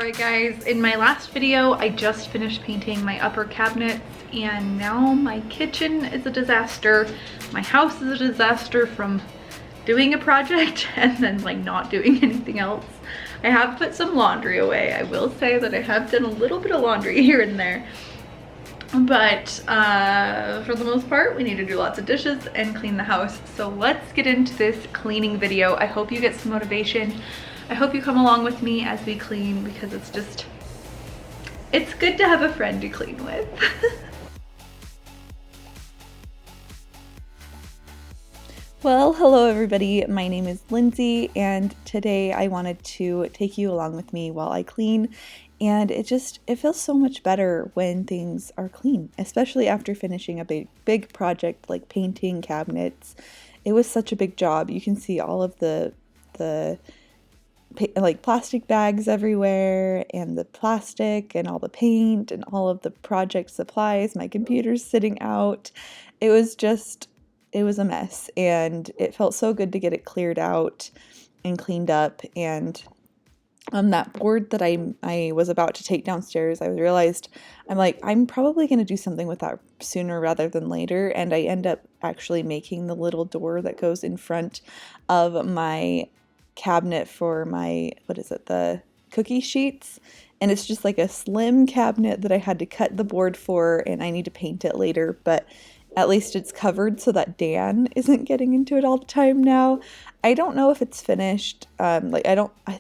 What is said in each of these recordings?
Alright guys, in my last video I just finished painting my upper cabinets and now my kitchen is a disaster. My house is a disaster from doing a project and then like not doing anything else. I have put some laundry away. I will say that I have done a little bit of laundry here and there. But for the most part, we need to do lots of dishes and clean the house. So let's get into this cleaning video. I hope you get some motivation. I hope you come along with me as we clean because it's good to have a friend to clean with. Well, hello everybody. My name is Lindsay and today I wanted to take you along with me while I clean. And it feels so much better when things are clean, especially after finishing a big project like painting cabinets. It was such a big job. You can see all of the like plastic bags everywhere and the plastic and all the paint and all of the project supplies. My computer's sitting out. It was a mess and it felt so good to get it cleared out and cleaned up. And that board that I was about to take downstairs, I realized I'm probably going to do something with that sooner rather than later. And I end up actually making the little door that goes in front of my cabinet for my, the cookie sheets. And it's just like a slim cabinet that I had to cut the board for, and I need to paint it later, but at least it's covered so that Dan isn't getting into it all the time now. I don't know if it's finished. I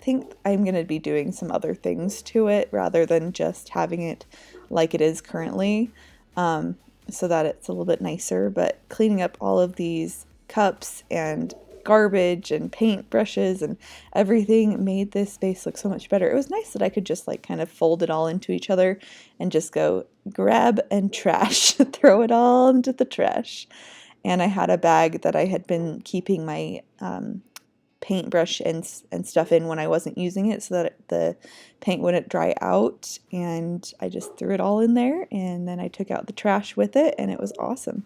think I'm going to be doing some other things to it rather than just having it like it is currently, so that it's a little bit nicer. But cleaning up all of these cups and garbage and paint brushes and everything made this space look so much better. It was nice that I could just kind of fold it all into each other and just go grab and trash, throw it all into the trash. And I had a bag that I had been keeping my paintbrush and stuff in when I wasn't using it so that the paint wouldn't dry out, and I just threw it all in there and then I took out the trash with it and it was awesome.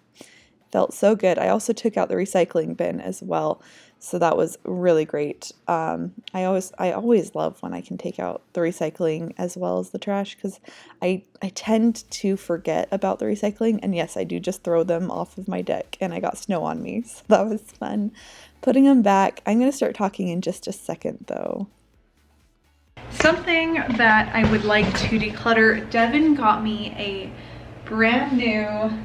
Felt so good. I also took out the recycling bin as well, so that was really great. I always love when I can take out the recycling as well as the trash, because I tend to forget about the recycling, and yes, I do just throw them off of my deck, and I got snow on me, so that was fun. Putting them back. I'm going to start talking in just a second though. Something that I would like to declutter. Devin got me a brand new,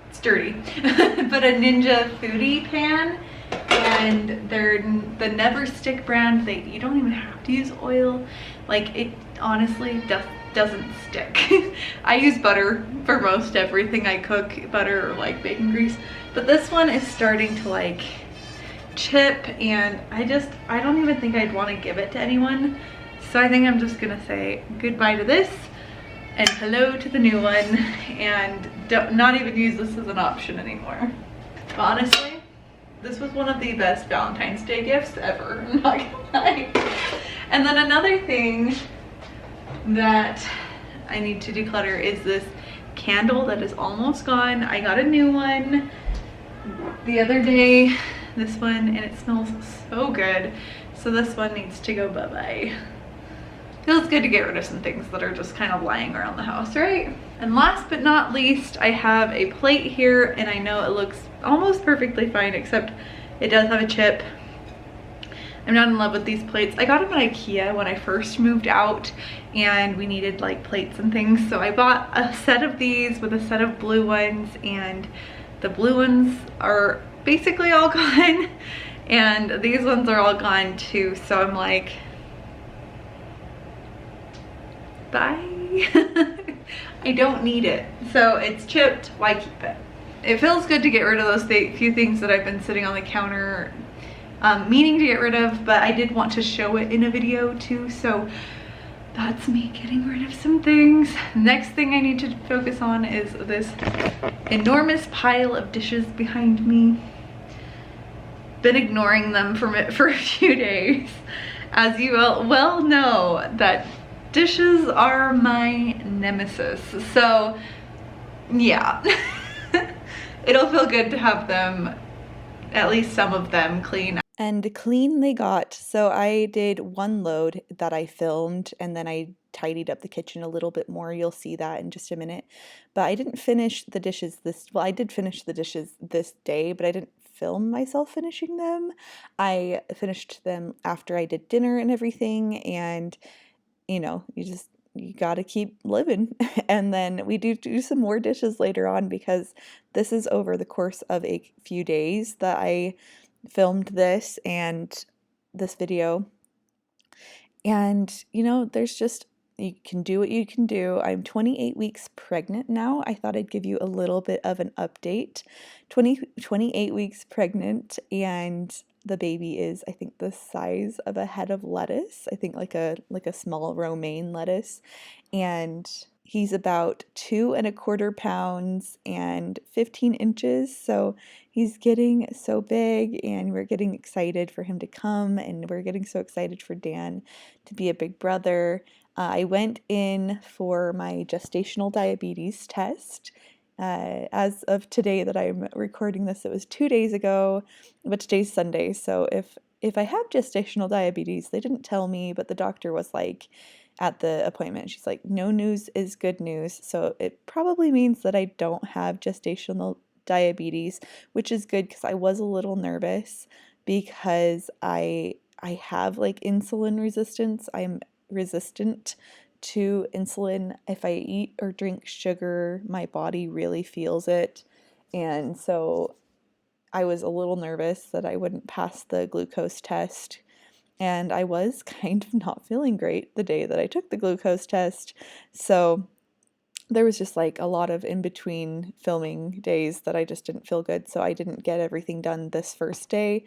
it's dirty, but a Ninja foodie pan, and they're the Never Stick brand. You don't even have to use oil. Like, it honestly doesn't stick. I use butter for most everything I cook, butter or like bacon grease, but this one is starting to chip, and I don't even think I'd want to give it to anyone. So I think I'm just gonna say goodbye to this and hello to the new one, and not even use this as an option anymore. But honestly, this was one of the best Valentine's Day gifts ever, I'm not gonna lie. And then another thing that I need to declutter is this candle that is almost gone. I got a new one the other day, this one, and it smells so good. So this one needs to go bye-bye. Feels good to get rid of some things that are just kind of lying around the house, right? And last but not least, I have a plate here, and I know it looks almost perfectly fine, except it does have a chip. I'm not in love with these plates. I got them at IKEA when I first moved out, and we needed plates and things. So I bought a set of these with a set of blue ones, and the blue ones are basically all gone, and these ones are all gone too. So I'm like, bye. I don't need it. So it's chipped, why keep it? It feels good to get rid of those few things that I've been sitting on the counter meaning to get rid of, but I did want to show it in a video too, so that's me getting rid of some things. Next thing I need to focus on is this enormous pile of dishes behind me. Been ignoring them for a few days. As you well know, that dishes are my nemesis, so yeah. It'll feel good to have them, at least some of them, clean. and clean they got. So I did one load that I filmed, and then I tidied up the kitchen a little bit more. You'll see that in just a minute. But I didn't finish the dishes well, I did finish the dishes this day, but I didn't film myself finishing them. I finished them after I did dinner and everything, and you got to keep living. And then we do some more dishes later on, because this is over the course of a few days that I filmed this and this video. And, there's just, you can do what you can do. I'm 28 weeks pregnant now. I thought I'd give you a little bit of an update. 28 weeks pregnant, and the baby is, I think, the size of a head of lettuce. I think like a small romaine lettuce. And he's about 2.25 pounds and 15 inches. So he's getting so big, and we're getting excited for him to come, and we're getting so excited for Dan to be a big brother. I went in for my gestational diabetes test. As of today that I'm recording this, it was 2 days ago, but today's Sunday. So if I have gestational diabetes, they didn't tell me, but the doctor was like, at the appointment, she's like, no news is good news. So it probably means that I don't have gestational diabetes, which is good, because I was a little nervous, because I have like insulin resistance. I'm resistant to insulin. If I eat or drink sugar, my body really feels it. And so I was a little nervous that I wouldn't pass the glucose test. And I was kind of not feeling great the day that I took the glucose test. So there was just like a lot of in between filming days that I just didn't feel good. So I didn't get everything done this first day.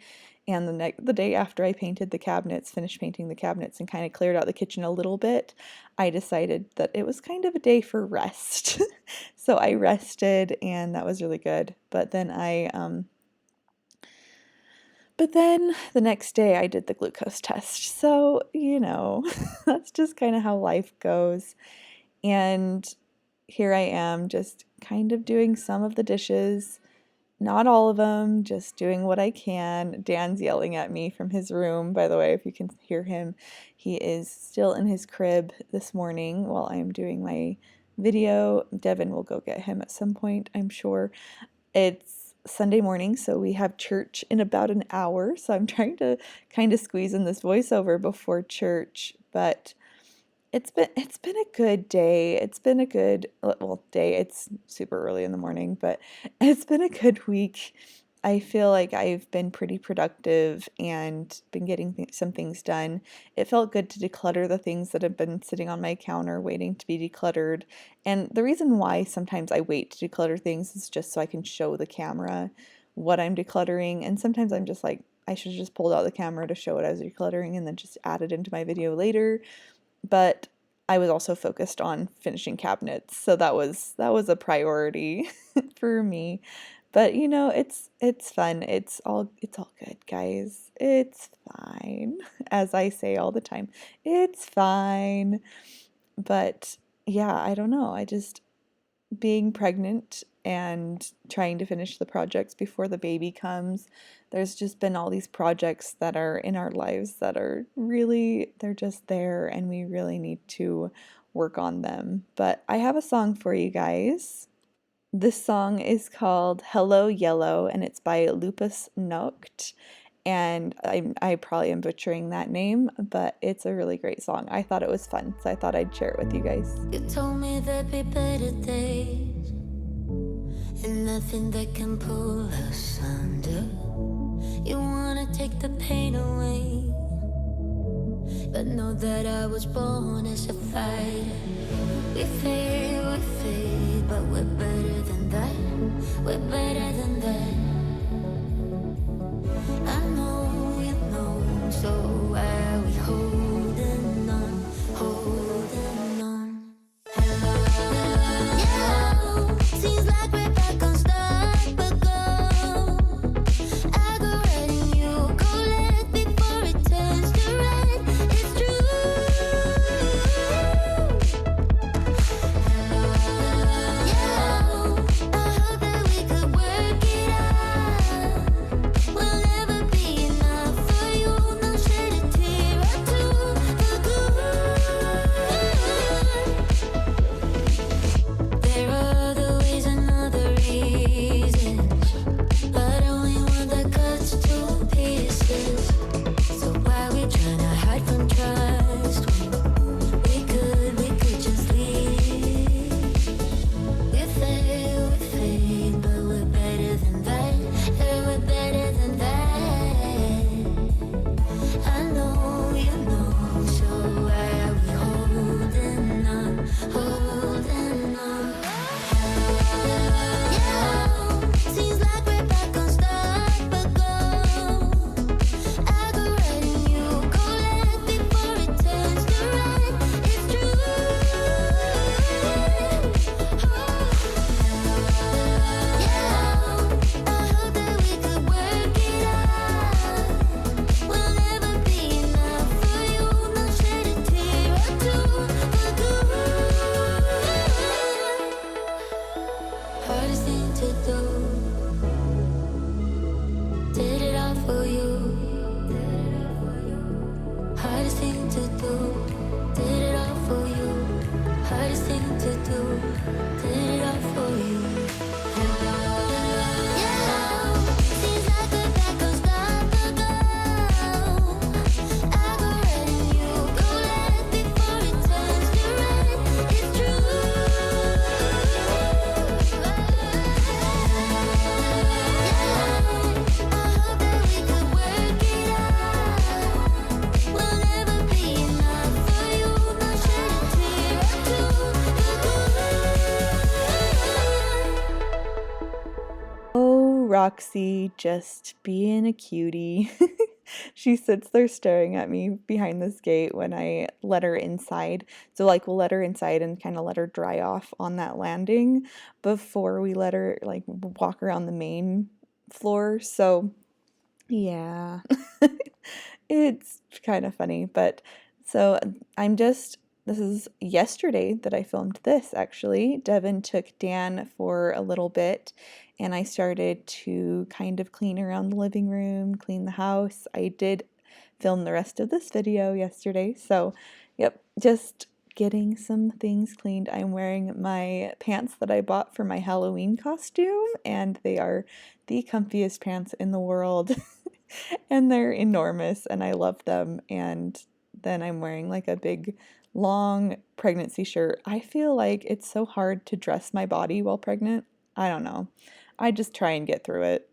And the day after I painted the cabinets, finished painting the cabinets, and kind of cleared out the kitchen a little bit, I decided that it was kind of a day for rest. So I rested, and that was really good. But then the next day I did the glucose test. So, that's just kind of how life goes. And here I am, just kind of doing some of the dishes, not all of them, just doing what I can. Dan's yelling at me from his room, by the way, if you can hear him. He is still in his crib this morning while I'm doing my video. Devin will go get him at some point, I'm sure. It's Sunday morning, so we have church in about an hour, so I'm trying to kind of squeeze in this voiceover before church, but it's been a good day. It's been a good, well, day. It's super early in the morning, but it's been a good week. I feel like I've been pretty productive and been getting some things done. It felt good to declutter the things that have been sitting on my counter waiting to be decluttered. And the reason why sometimes I wait to declutter things is just so I can show the camera what I'm decluttering. And sometimes I'm just like, I should have just pulled out the camera to show what I was decluttering and then just add it into my video later. But I was also focused on finishing cabinets, so that was a priority for me. But it's fun. It's all good, guys. It's fine. As I say all the time, it's fine. But yeah, I don't know. I just being pregnant and trying to finish the projects before the baby comes. There's just been all these projects that are in our lives that are really, they're just there, and we really need to work on them. But I have a song for you guys. This song is called Hello Yellow, and it's by Lupus Noct. And I probably am butchering that name, but it's a really great song. I thought it was fun, so I thought I'd share it with you guys. You told me there'd be better days, and nothing that can pull us under. You wanna take the pain away, but know that I was born as a fighter. We fade, but we're better than that. We're better than that. I know you know, so why are we holding on, holding on? Hello, yeah, seems like we're back on start, but go. I go red and you go left before it turns to red. It's true. Hello, yeah, I hope that we could work it out. Roxy just being a cutie. She sits there staring at me behind this gate when I let her inside. So like we'll let her inside and kind of let her dry off on that landing before we let her like walk around the main floor. So yeah. It's kind of funny, but so this is yesterday that I filmed this actually. Devin took Dan for a little bit and I started to kind of clean around the living room, clean the house. I did film the rest of this video yesterday, so yep, just getting some things cleaned. I'm wearing my pants that I bought for my Halloween costume, and they are the comfiest pants in the world. And they're enormous and I love them. And then I'm wearing like a big long pregnancy shirt. I feel like it's so hard to dress my body while pregnant. I don't know. I just try and get through it.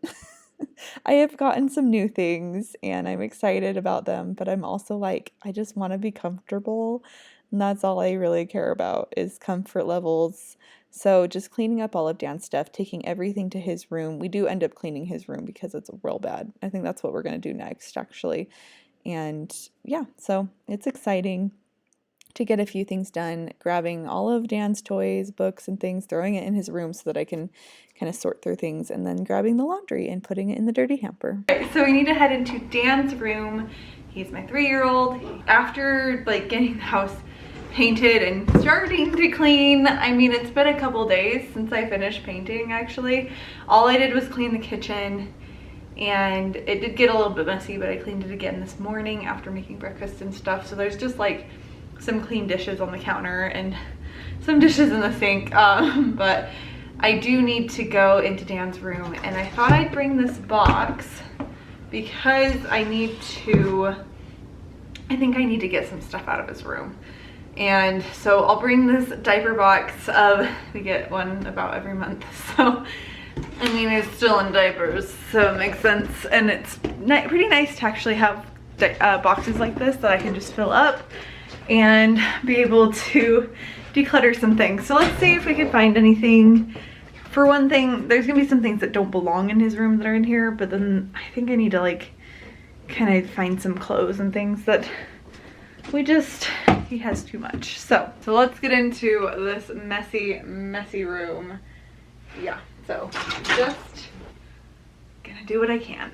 I have gotten some new things and I'm excited about them, but I'm also like, I just want to be comfortable. And that's all I really care about is comfort levels. So just cleaning up all of Dan's stuff, taking everything to his room. We do end up cleaning his room because it's real bad. I think that's what we're going to do next, actually. And yeah, so it's exciting to get a few things done, grabbing all of Dan's toys, books, and things, throwing it in his room so that I can kind of sort through things, and then grabbing the laundry and putting it in the dirty hamper. Okay, so we need to head into Dan's room. He's my 3-year-old. After like getting the house painted and starting to clean, I mean, it's been a couple days since I finished painting actually. All I did was clean the kitchen and it did get a little bit messy, but I cleaned it again this morning after making breakfast and stuff. So there's just like some clean dishes on the counter and some dishes in the sink, but I do need to go into Dan's room, and I thought I'd bring this box because I think I need to get some stuff out of his room. And so I'll bring this diaper box we get one about every month, so I mean it's still in diapers, so it makes sense. And it's pretty nice to actually have boxes like this that I can just fill up and be able to declutter some things. So let's see if we can find anything. For one thing, there's gonna be some things that don't belong in his room that are in here, but then I think I need to like kind of find some clothes and things that he has too much. So let's get into this messy room. Yeah, so just gonna do what I can.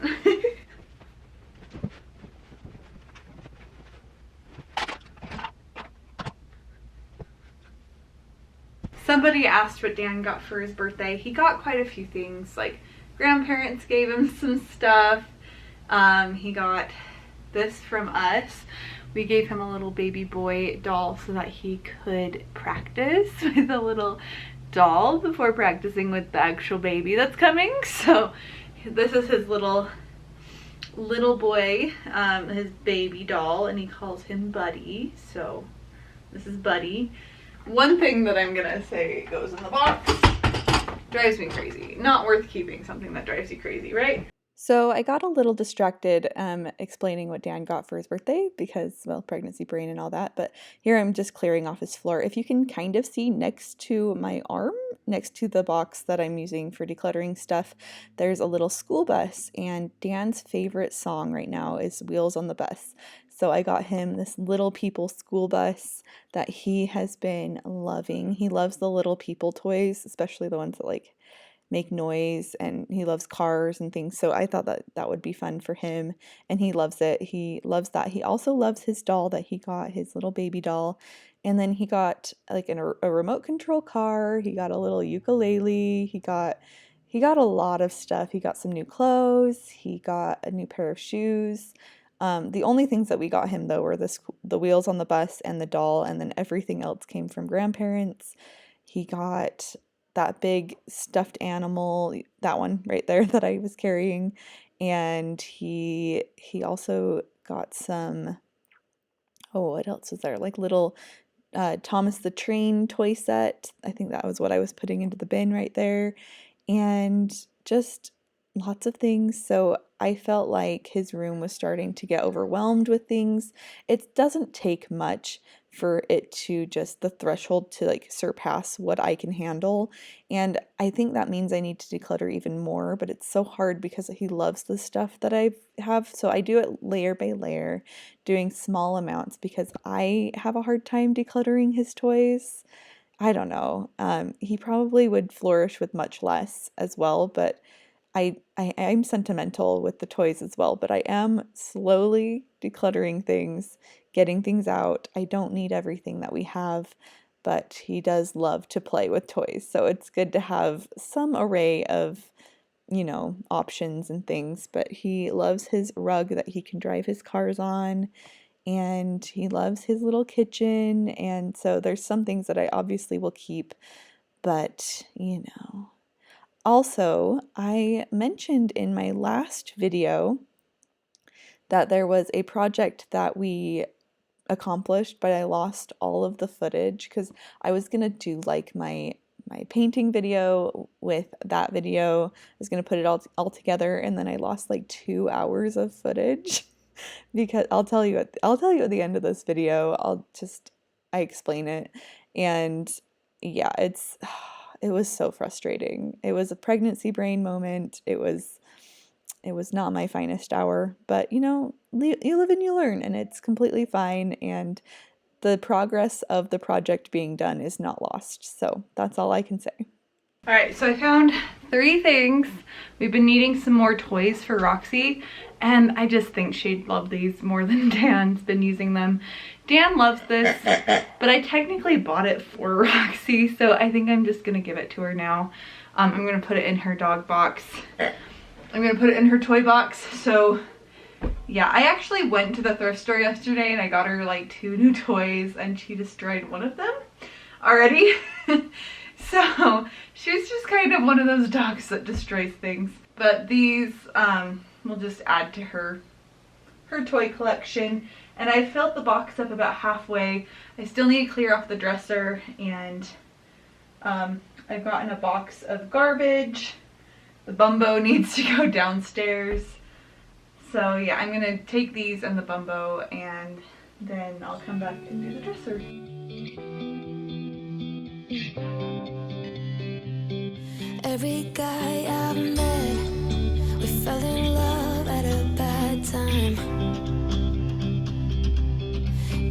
Somebody asked what Dan got for his birthday. He got quite a few things, like grandparents gave him some stuff. He got this from us. We gave him a little baby boy doll so that he could practice with a little doll before practicing with the actual baby that's coming. So this is his little boy, his baby doll, and he calls him Buddy. So this is Buddy. One thing that I'm gonna say goes in the box drives me crazy. Not worth keeping something that drives you crazy, right? So I got a little distracted explaining what Dan got for his birthday because, well, pregnancy brain and all that. But here I'm just clearing off his floor. If you can kind of see next to my arm, next to the box that I'm using for decluttering stuff, there's a little school bus. And Dan's favorite song right now is Wheels on the Bus. So I got him this Little People school bus that he has been loving. He loves the Little People toys, especially the ones that like make noise, and he loves cars and things. So I thought that that would be fun for him, and he loves it. He loves that. He also loves his doll that he got, his little baby doll. And then he got like a remote control car. He got a little ukulele. He got a lot of stuff. He got some new clothes. He got a new pair of shoes. The only things that we got him though were the wheels on the bus and the doll, and then everything else came from grandparents. He got that big stuffed animal, that one right there that I was carrying, and he also got some, oh, what else was there? Like little Thomas the Train toy set. I think that was what I was putting into the bin right there, and just lots of things. So I felt like his room was starting to get overwhelmed with things. It doesn't take much for it to just the threshold to like surpass what I can handle. And I think that means I need to declutter even more, but it's so hard because he loves the stuff that I have. So I do it layer by layer, doing small amounts because I have a hard time decluttering his toys. I don't know. He probably would flourish with much less as well, but I'm sentimental with the toys as well, but I am slowly decluttering things, getting things out. I don't need everything that we have, but he does love to play with toys. So it's good to have some array of, options and things, but he loves his rug that he can drive his cars on, and he loves his little kitchen. And so there's some things that I obviously will keep, but. Also, I mentioned in my last video that there was a project that we accomplished, but I lost all of the footage because I was gonna do like my painting video with that video. I was gonna put it all together, and then I lost like 2 hours of footage because I'll tell you at the end of this video. I explain it, and yeah, it was so frustrating. It was a pregnancy brain moment. It was not my finest hour, but you live and you learn, and it's completely fine, and the progress of the project being done is not lost. So that's all I can say. All right, so I found 3 things. We've been needing some more toys for Roxy, and I just think she'd love these more than Dan's been using them. Dan loves this, but I technically bought it for Roxy, so I think I'm just gonna give it to her now. I'm gonna put it in her dog box. I'm gonna put it in her toy box. So yeah, I actually went to the thrift store yesterday and I got her like 2 new toys, and she destroyed one of them already. So she's just kind of one of those dogs that destroys things. But these will just add to her toy collection. And I filled the box up about halfway. I still need to clear off the dresser, and I've gotten a box of garbage. The Bumbo needs to go downstairs. So yeah, I'm gonna take these and the Bumbo, and then I'll come back and do the dresser. Every guy I've met, we fell in love at a bad time.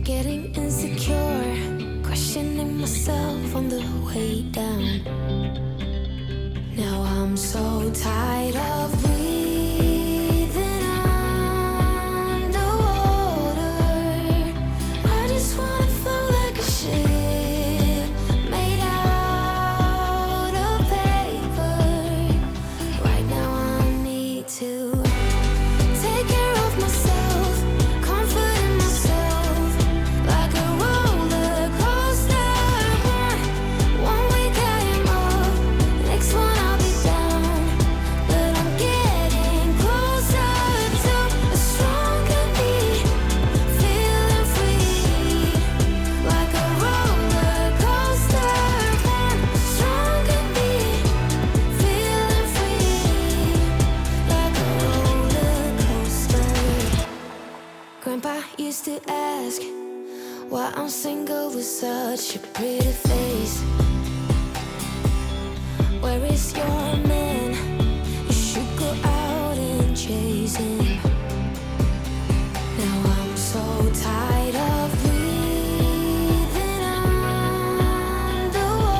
Getting insecure, questioning myself on the way down. Now I'm so tired of breathing underwater. I just wanna float like a ship made out of paper. Right now I need to take care of myself, comforting myself like a roller coaster. One week I am up, next one I'll be down, but I'm getting closer to a stronger me, feeling free like a roller coaster. One stronger me, feeling free like a roller coaster. Grandpa used to ask why I'm single with such a pretty face. Where is your man? You should go out and chase him. Now I'm so tired of breathing underwater.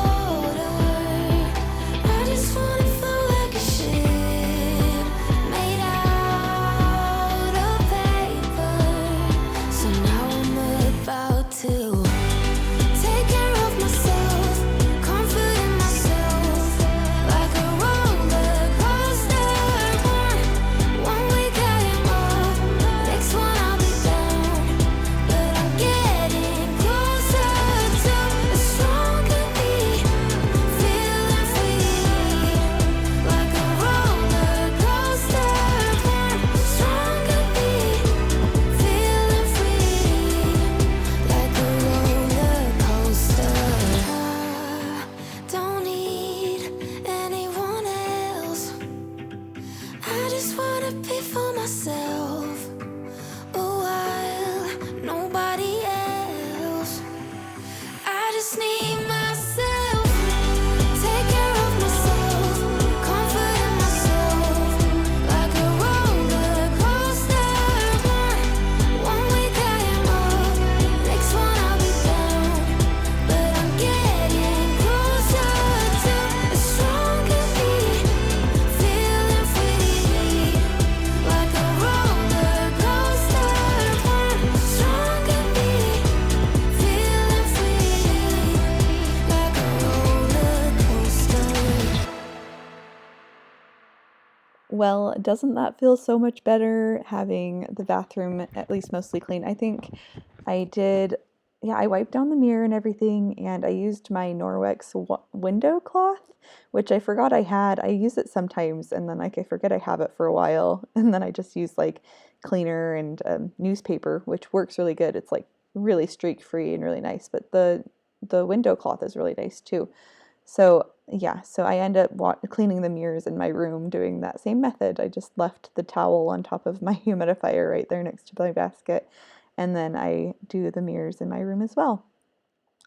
I just wanna float like a ship made out of paper. So now I'm about to take care of myself, comforting myself like a roller Well, doesn't that feel so much better having the bathroom at least mostly clean? I think I did, yeah, I wiped down the mirror and everything, and I used my Norwex window cloth, which I forgot I had. I use it sometimes, and then like I forget I have it for a while, and then I just use like cleaner and newspaper, which works really good. It's like really streak free and really nice, but the window cloth is really nice too. So yeah, so I end up cleaning the mirrors in my room doing that same method. I just left the towel on top of my humidifier right there next to my basket, and then I do the mirrors in my room as well.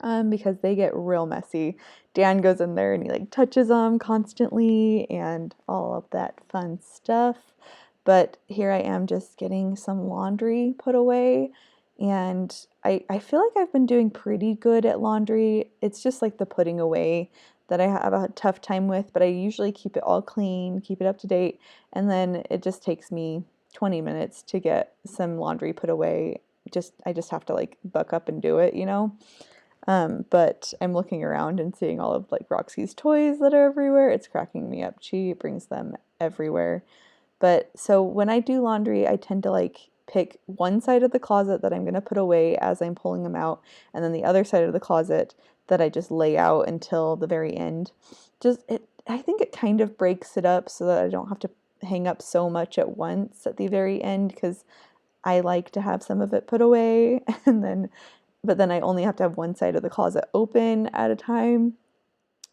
Because they get real messy. Dan goes in there and he like touches them constantly and all of that fun stuff. But here I am just getting some laundry put away, and I feel like I've been doing pretty good at laundry. It's just like the putting away that I have a tough time with, but I usually keep it all clean, keep it up to date, and then it just takes me 20 minutes to get some laundry put away. I just have to like buck up and do it, you know? But I'm looking around and seeing all of like Roxy's toys that are everywhere. It's cracking me up. She brings them everywhere. But so when I do laundry, I tend to like pick one side of the closet that I'm going to put away as I'm pulling them out, and then the other side of the closet that I just lay out until the very end. I think it kind of breaks it up so that I don't have to hang up so much at once at the very end, because I like to have some of it put away but then I only have to have one side of the closet open at a time.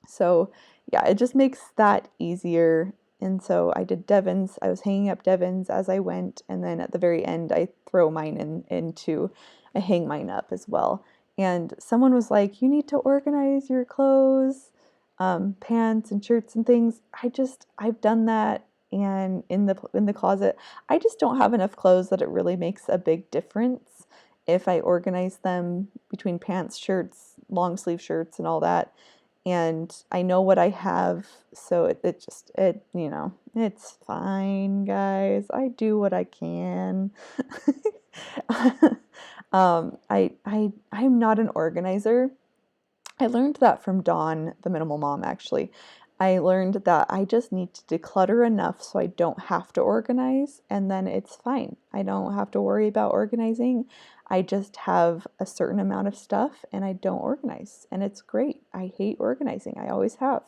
So yeah, it just makes that easier. And so I did Devon's. I was hanging up Devon's as I went, and then at the very end, I throw mine I hang mine up as well. And someone was like, "You need to organize your clothes, pants and shirts and things." I've done that, and in the closet, I just don't have enough clothes that it really makes a big difference if I organize them between pants, shirts, long sleeve shirts, and all that. And I know what I have, so it's fine, guys. I do what I can. I'm not an organizer. I learned that from Dawn, the minimal mom, actually. I learned that I just need to declutter enough so I don't have to organize, and then it's fine. I don't have to worry about organizing. I just have a certain amount of stuff and I don't organize, and it's great. I hate organizing. I always have.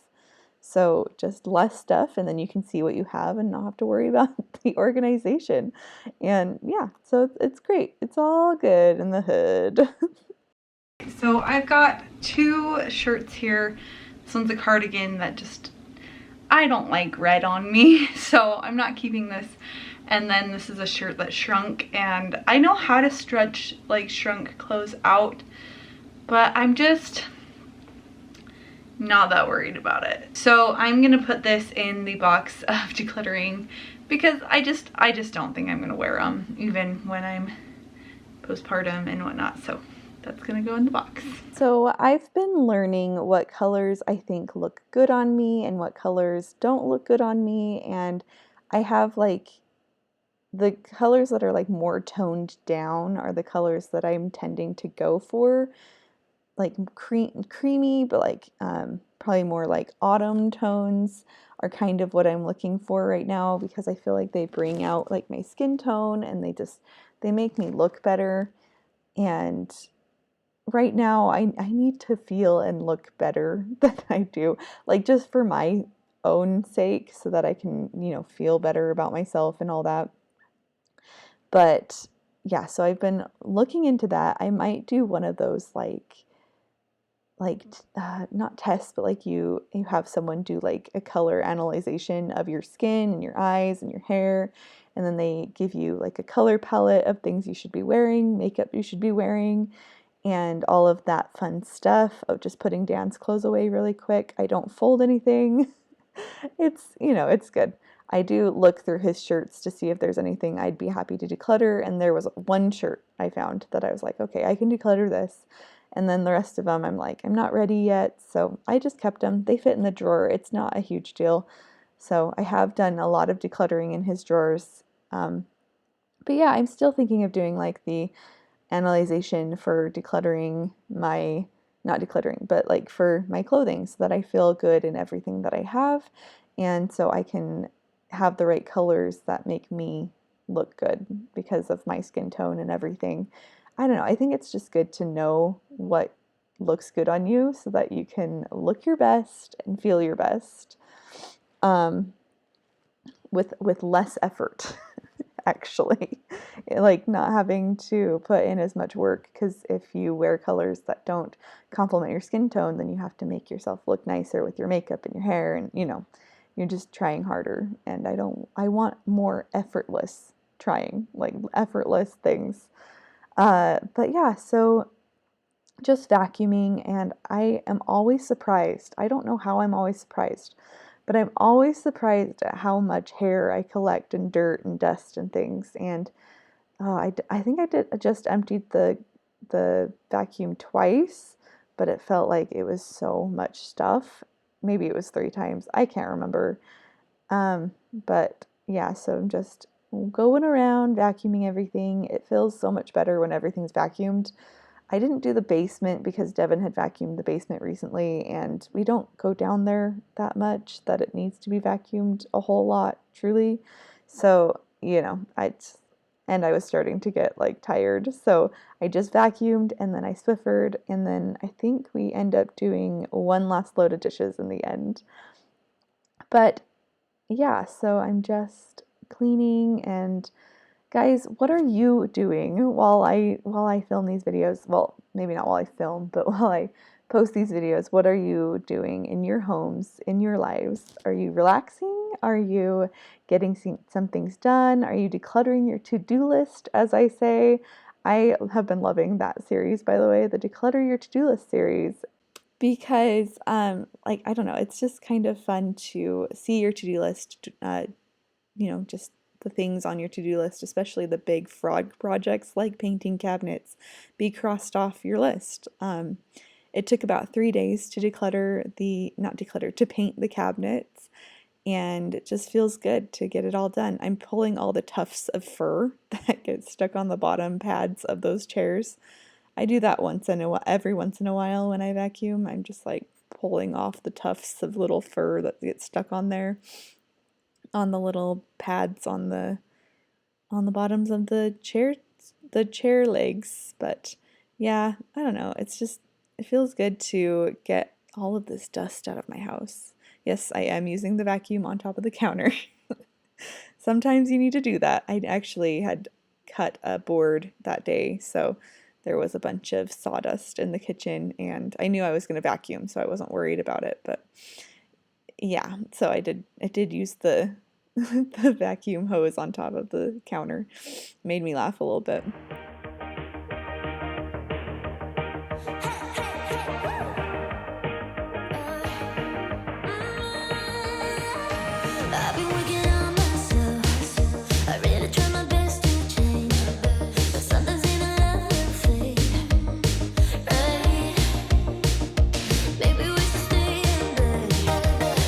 So just less stuff, and then you can see what you have and not have to worry about the organization. And yeah, so it's great. It's all good in the hood. So I've got two shirts here. This one's a cardigan that I don't like red on me, so I'm not keeping this. And then this is a shirt that shrunk, and I know how to stretch like shrunk clothes out, but I'm just not that worried about it. So I'm gonna put this in the box of decluttering because I just don't think I'm gonna wear them even when I'm postpartum and whatnot. So that's gonna go in the box. So I've been learning what colors I think look good on me and what colors don't look good on me, and I have like the colors that are like more toned down are the colors that I'm tending to go for, like creamy, but like probably more like autumn tones are kind of what I'm looking for right now, because I feel like they bring out like my skin tone, and they make me look better. And right now I need to feel and look better than I do, like just for my own sake, so that I can, feel better about myself and all that. But yeah, so I've been looking into that. I might do one of those not tests, but like you have someone do like a color analyzation of your skin and your eyes and your hair, and then they give you like a color palette of things you should be wearing, makeup you should be wearing, and all of that fun stuff of just putting Dan's clothes away really quick. I don't fold anything. It's good. I do look through his shirts to see if there's anything I'd be happy to declutter, and there was one shirt I found that I was like, okay, I can declutter this. And then the rest of them, I'm like, I'm not ready yet, so I just kept them. They fit in the drawer. It's not a huge deal. So I have done a lot of decluttering in his drawers. But yeah, I'm still thinking of doing like the analyzation for not decluttering, but like for my clothing, so that I feel good in everything that I have. And so I can have the right colors that make me look good because of my skin tone and everything. I don't know. I think it's just good to know what looks good on you so that you can look your best and feel your best, um, with less effort, actually. Like not having to put in as much work, because if you wear colors that don't complement your skin tone, then you have to make yourself look nicer with your makeup and your hair, and you're just trying harder. And I want more effortless trying, like effortless things. But yeah, so just vacuuming, and I am always surprised. I don't know how I'm always surprised, but I'm always surprised at how much hair I collect and dirt and dust and things. And I think I just emptied the vacuum twice, but it felt like it was so much stuff. Maybe it was 3 times. I can't remember. But yeah, so I'm just going around vacuuming everything. It feels so much better when everything's vacuumed. I didn't do the basement because Devin had vacuumed the basement recently, and we don't go down there that much that it needs to be vacuumed a whole lot, truly. So, and I was starting to get like tired. So I just vacuumed and then I Swiffered, and then I think we end up doing one last load of dishes in the end. But yeah, so I'm just cleaning. And guys, what are you doing while I film these videos? Well, maybe not while I film, but while I post these videos, what are you doing in your homes, in your lives? Are you relaxing? Are you getting some things done? Are you decluttering your to-do list, as I say? I have been loving that series, by the way, the Declutter Your To-Do List series, because like, I don't know, it's just kind of fun to see your to-do list, just the things on your to-do list, especially the big fraud projects like painting cabinets, be crossed off your list. It took about 3 days to to paint the cabinets, and it just feels good to get it all done. I'm pulling all the tufts of fur that get stuck on the bottom pads of those chairs. I do that every once in a while when I vacuum. I'm just like pulling off the tufts of little fur that get stuck on there, on the little pads on the bottoms of the chair legs. But yeah, I don't know. It feels good to get all of this dust out of my house. Yes, I am using the vacuum on top of the counter. Sometimes you need to do that. I actually had cut a board that day, so there was a bunch of sawdust in the kitchen, and I knew I was going to vacuum, so I wasn't worried about it. But yeah, so I did use the the vacuum hose on top of the counter. Made me laugh a little bit. I've been working on myself. I really try my best to change, but sometimes in a love fade, right? Maybe we should stay in bed,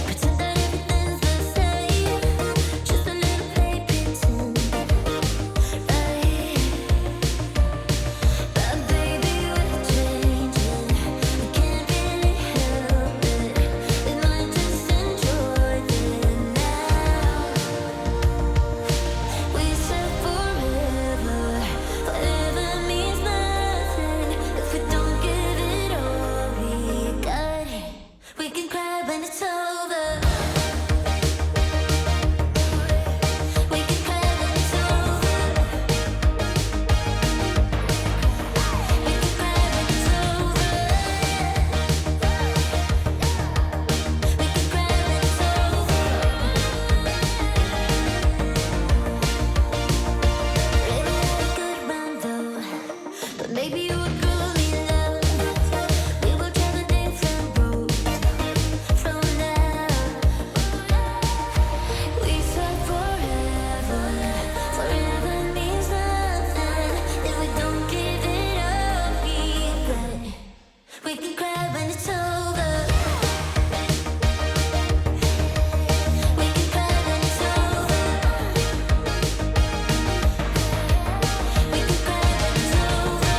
pretend that everything's the same, just a little play pretend, right? But baby, we're changing, we can't really help it. We might just enjoy it now. We said forever, forever means nothing if we don't give it all we got. We can cry when it's over. We can cry when it's over. We can cry when it's over. We can cry when it's over. Really had a good run though, but maybe you would prove me love. We will travel different roads from now. We said forever, forever means nothing if we don't give it up. We can cry when it's over. We can cry when it's over. We can cry when it's over.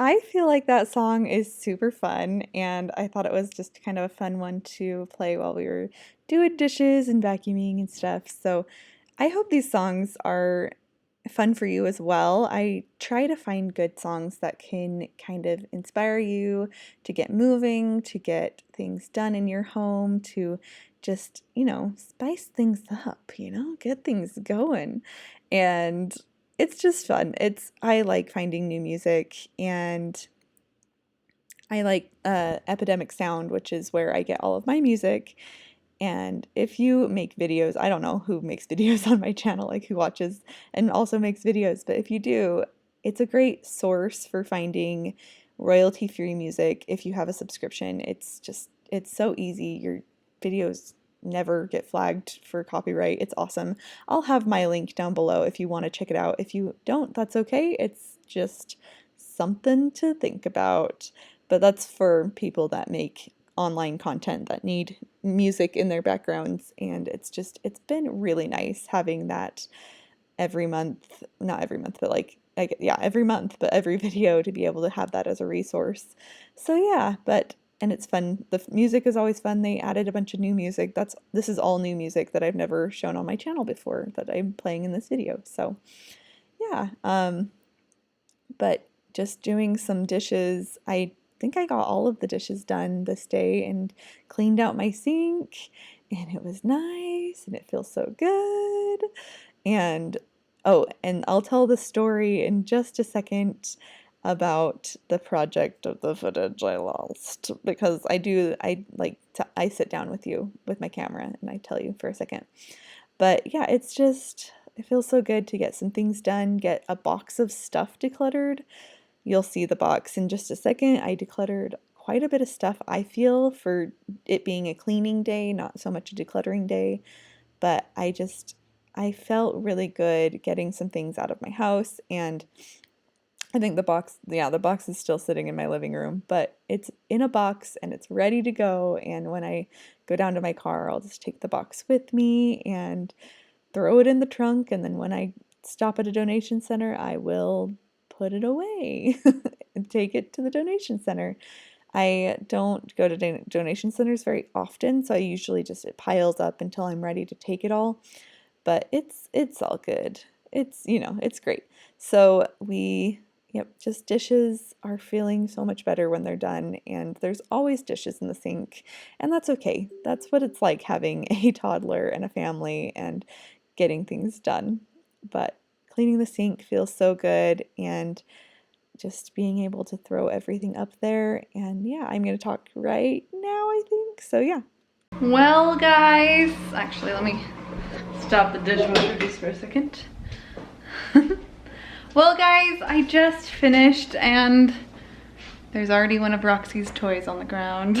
I feel like that song is super fun, and I thought it was just kind of a fun one to play while we were doing dishes and vacuuming and stuff. So I hope these songs are fun for you as well. I try to find good songs that can kind of inspire you to get moving, to get things done in your home, to just, spice things up, get things going. And it's just fun. I like finding new music, and I like Epidemic Sound, which is where I get all of my music. And if you make videos, I don't know who makes videos on my channel, like who watches and also makes videos, but if you do, it's a great source for finding royalty-free music if you have a subscription. It's so easy. Your videos never get flagged for copyright. It's awesome. I'll have my link down below if you want to check it out. If you don't, that's okay. It's just something to think about. But that's for people that make online content that need music in their backgrounds, and it's been really nice having that every month, not every month, but every month, but every video to be able to have that as a resource. So yeah, and it's fun. The music is always fun. They added a bunch of new music. This is all new music that I've never shown on my channel before that I'm playing in this video. So yeah, but just doing some dishes. I think I got all of the dishes done this day and cleaned out my sink, and it was nice and it feels so good. And I'll tell the story in just a second about the project of the footage I lost, because I sit down with you with my camera and I tell you for a second. But yeah, it feels so good to get some things done, get a box of stuff decluttered. You'll see the box in just a second. I decluttered quite a bit of stuff, I feel, for it being a cleaning day, not so much a decluttering day. But I felt really good getting some things out of my house, and I think the box is still sitting in my living room, but it's in a box and it's ready to go. And when I go down to my car, I'll just take the box with me and throw it in the trunk. And then when I stop at a donation center, I will put it away and take it to the donation center. I don't go to donation centers very often, so I usually it piles up until I'm ready to take it all. But it's all good. It's great. So just dishes are feeling so much better when they're done, and there's always dishes in the sink, and that's okay. That's what it's like having a toddler and a family and getting things done. But cleaning the sink feels so good, and just being able to throw everything up there. And yeah, I'm going to talk right now, I think. So yeah. Well, guys, actually, let me stop the dishwasher just for a second. Well, guys, I just finished, and there's already one of Roxy's toys on the ground.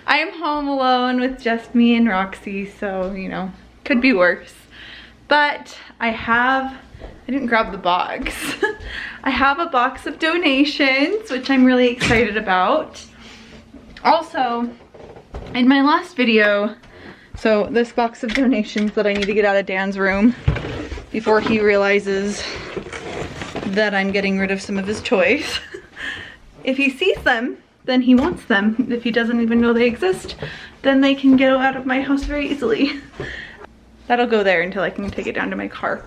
I'm home alone with just me and Roxy, so, could be worse. But I didn't grab the box. I have a box of donations, which I'm really excited about. Also, in my last video, so this box of donations that I need to get out of Dan's room before he realizes that I'm getting rid of some of his toys. If he sees them, then he wants them. If he doesn't even know they exist, then they can go out of my house very easily. That'll go there until I can take it down to my car.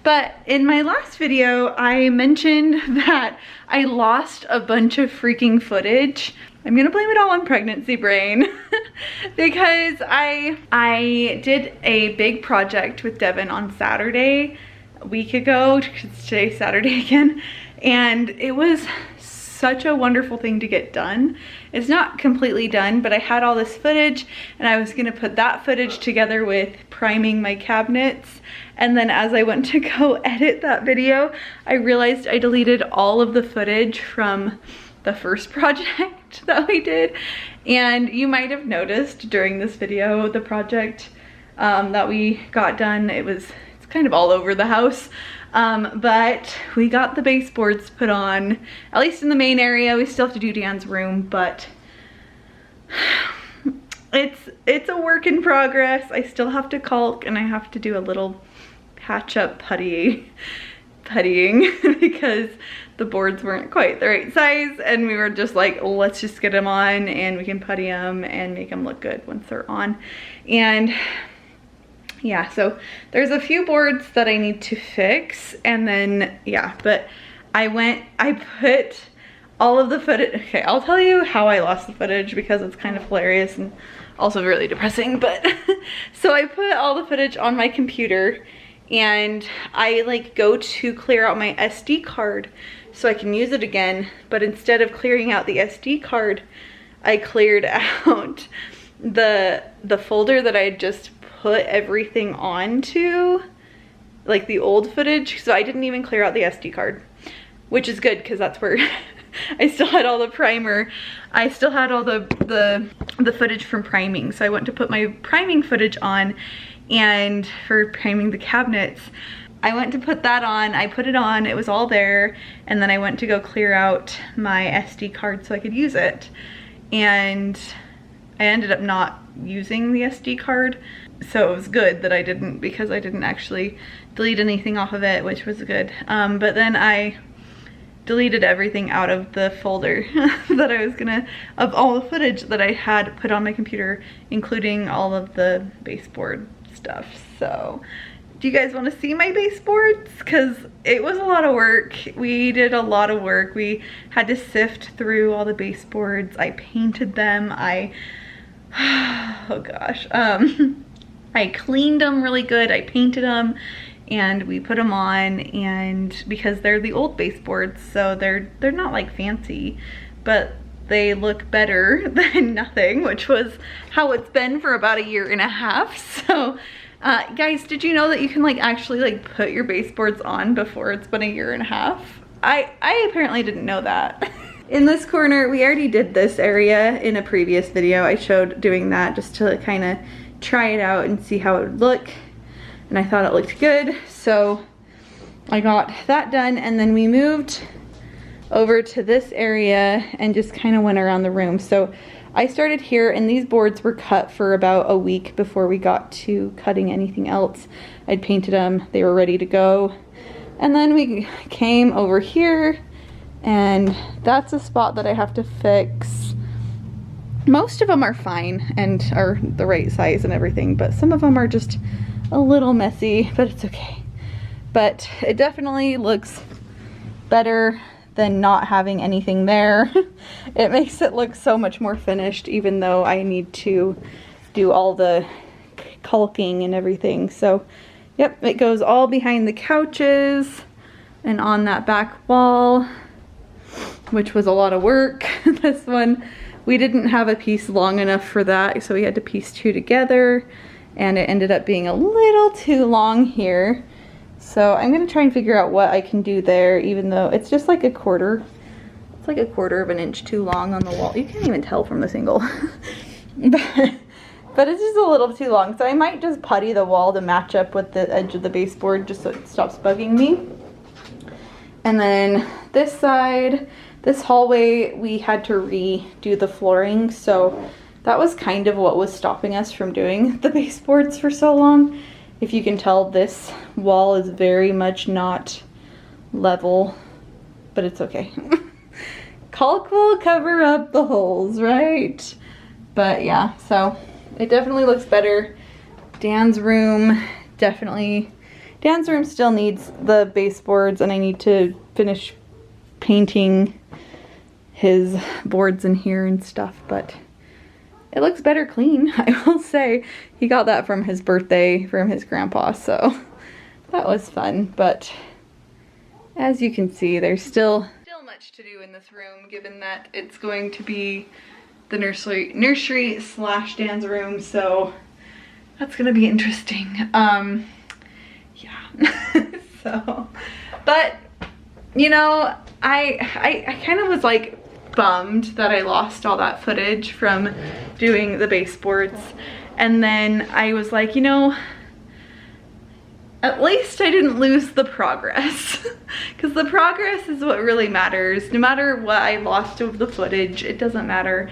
But in my last video, I mentioned that I lost a bunch of freaking footage. I'm gonna blame it all on pregnancy brain because I did a big project with Devin on Saturday a week ago, because today's Saturday again, and it was such a wonderful thing to get done. It's not completely done, but I had all this footage, and I was gonna put that footage together with priming my cabinets. And then as I went to go edit that video, I realized I deleted all of the footage from the first project that we did. And you might have noticed during this video, the project that we got done, it's kind of all over the house. But we got the baseboards put on, at least in the main area. We still have to do Dan's room, but it's a work in progress. I still have to caulk, and I have to do a little patch up putty puttying because the boards weren't quite the right size, and we were just like, let's just get them on and we can putty them and make them look good once they're on. And yeah, so there's a few boards that I need to fix, and then yeah, but I put all of the footage. Okay, I'll tell you how I lost the footage because it's kind of hilarious and also really depressing, but so I put all the footage on my computer, and I like go to clear out my SD card so I can use it again, but instead of clearing out the SD card, I cleared out the folder that I had just put everything onto, like the old footage. So I didn't even clear out the SD card, which is good because that's where I still had all the primer. I still had all the footage from priming. So I went to put my priming footage on, and for priming the cabinets, I went to put that on. I put it on, it was all there, and then I went to go clear out my SD card so I could use it. And I ended up not using the SD card. So it was good that I didn't, because I didn't actually delete anything off of it, which was good. But then I deleted everything out of the folder that I was gonna, of all the footage that I had put on my computer, including all of the baseboard stuff. So do you guys want to see my baseboards? Because it was a lot of work. We did a lot of work. We had to sift through all the baseboards. I painted them. Oh gosh. I cleaned them really good. I painted them, and we put them on, and because they're the old baseboards, so they're not like fancy, but they look better than nothing, which was how it's been for about 1.5 years. So guys, did you know that you can like actually like put your baseboards on before it's been 1.5 years? I apparently didn't know that. In this corner, we already did this area in a previous video. I showed doing that just to kind of try it out and see how it would look, and I thought it looked good, so I got that done. And then we moved over to this area and just kind of went around the room. So I started here, and these boards were cut for about a week before we got to cutting anything else. I'd painted them, they were ready to go, and then we came over here, and that's a spot that I have to fix. Most of them are fine and are the right size and everything, but some of them are just a little messy, but it's okay. But it definitely looks better than not having anything there. It makes it look so much more finished, even though I need to do all the caulking and everything. So yep, it goes all behind the couches and on that back wall, which was a lot of work. This one, we didn't have a piece long enough for that, so we had to piece 2 together, and it ended up being a little too long here. So I'm gonna try and figure out what I can do there, even though it's just like a quarter. It's like a 1/4 of an inch too long on the wall. You can't even tell from this angle. but it's just a little too long. So I might just putty the wall to match up with the edge of the baseboard just so it stops bugging me. And then this side, this hallway, we had to redo the flooring, so that was kind of what was stopping us from doing the baseboards for so long. If you can tell, this wall is very much not level, but it's okay. Caulk will cover up the holes, right? But yeah, so it definitely looks better. Dan's room still needs the baseboards, and I need to finish painting his boards in here and stuff, but it looks better clean, I will say. He got that from his birthday from his grandpa, so that was fun. But as you can see, there's still much to do in this room, given that it's going to be the nursery slash Dan's room, so that's gonna be interesting. Yeah. So, but you know, I kind of was like bummed that I lost all that footage from doing the baseboards, and then I was like, you know, at least I didn't lose the progress, because the progress is what really matters. No matter what I lost of the footage, it doesn't matter.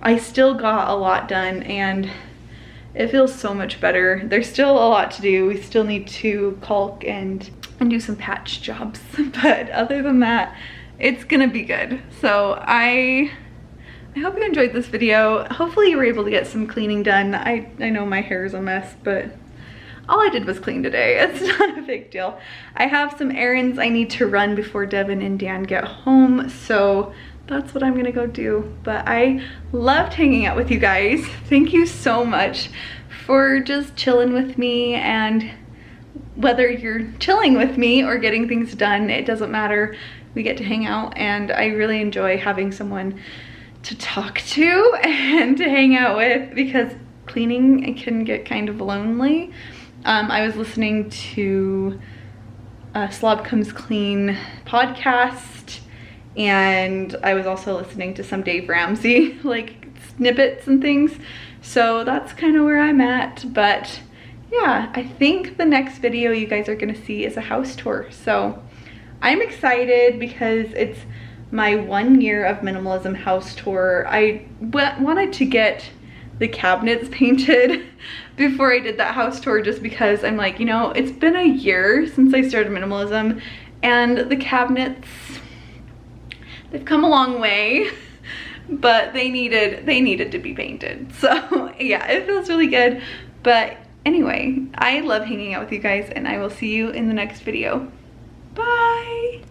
I still got a lot done, and it feels so much better. There's still a lot to do. We still need to caulk and and do some patch jobs. But other than that, it's gonna be good. So I hope you enjoyed this video. Hopefully you were able to get some cleaning done. I know my hair is a mess, but all I did was clean today. It's not a big deal. I have some errands I need to run before Devin and Dan get home, so that's what I'm gonna go do. But I loved hanging out with you guys. Thank you so much for just chilling with me, and whether you're chilling with me or getting things done, it doesn't matter. We get to hang out, and I really enjoy having someone to talk to and to hang out with, because cleaning, it can get kind of lonely. I was listening to Slob Comes Clean podcast, and I was also listening to some Dave Ramsey like snippets and things, so that's kind of where I'm at. But yeah, I think the next video you guys are gonna see is a house tour, so I'm excited because it's my 1 year of minimalism house tour. I wanted to get the cabinets painted before I did that house tour, just because I'm like, you know, it's been a year since I started minimalism, and the cabinets, they've come a long way, but they needed to be painted. So yeah, it feels really good. But anyway, I love hanging out with you guys, and I will see you in the next video. Bye.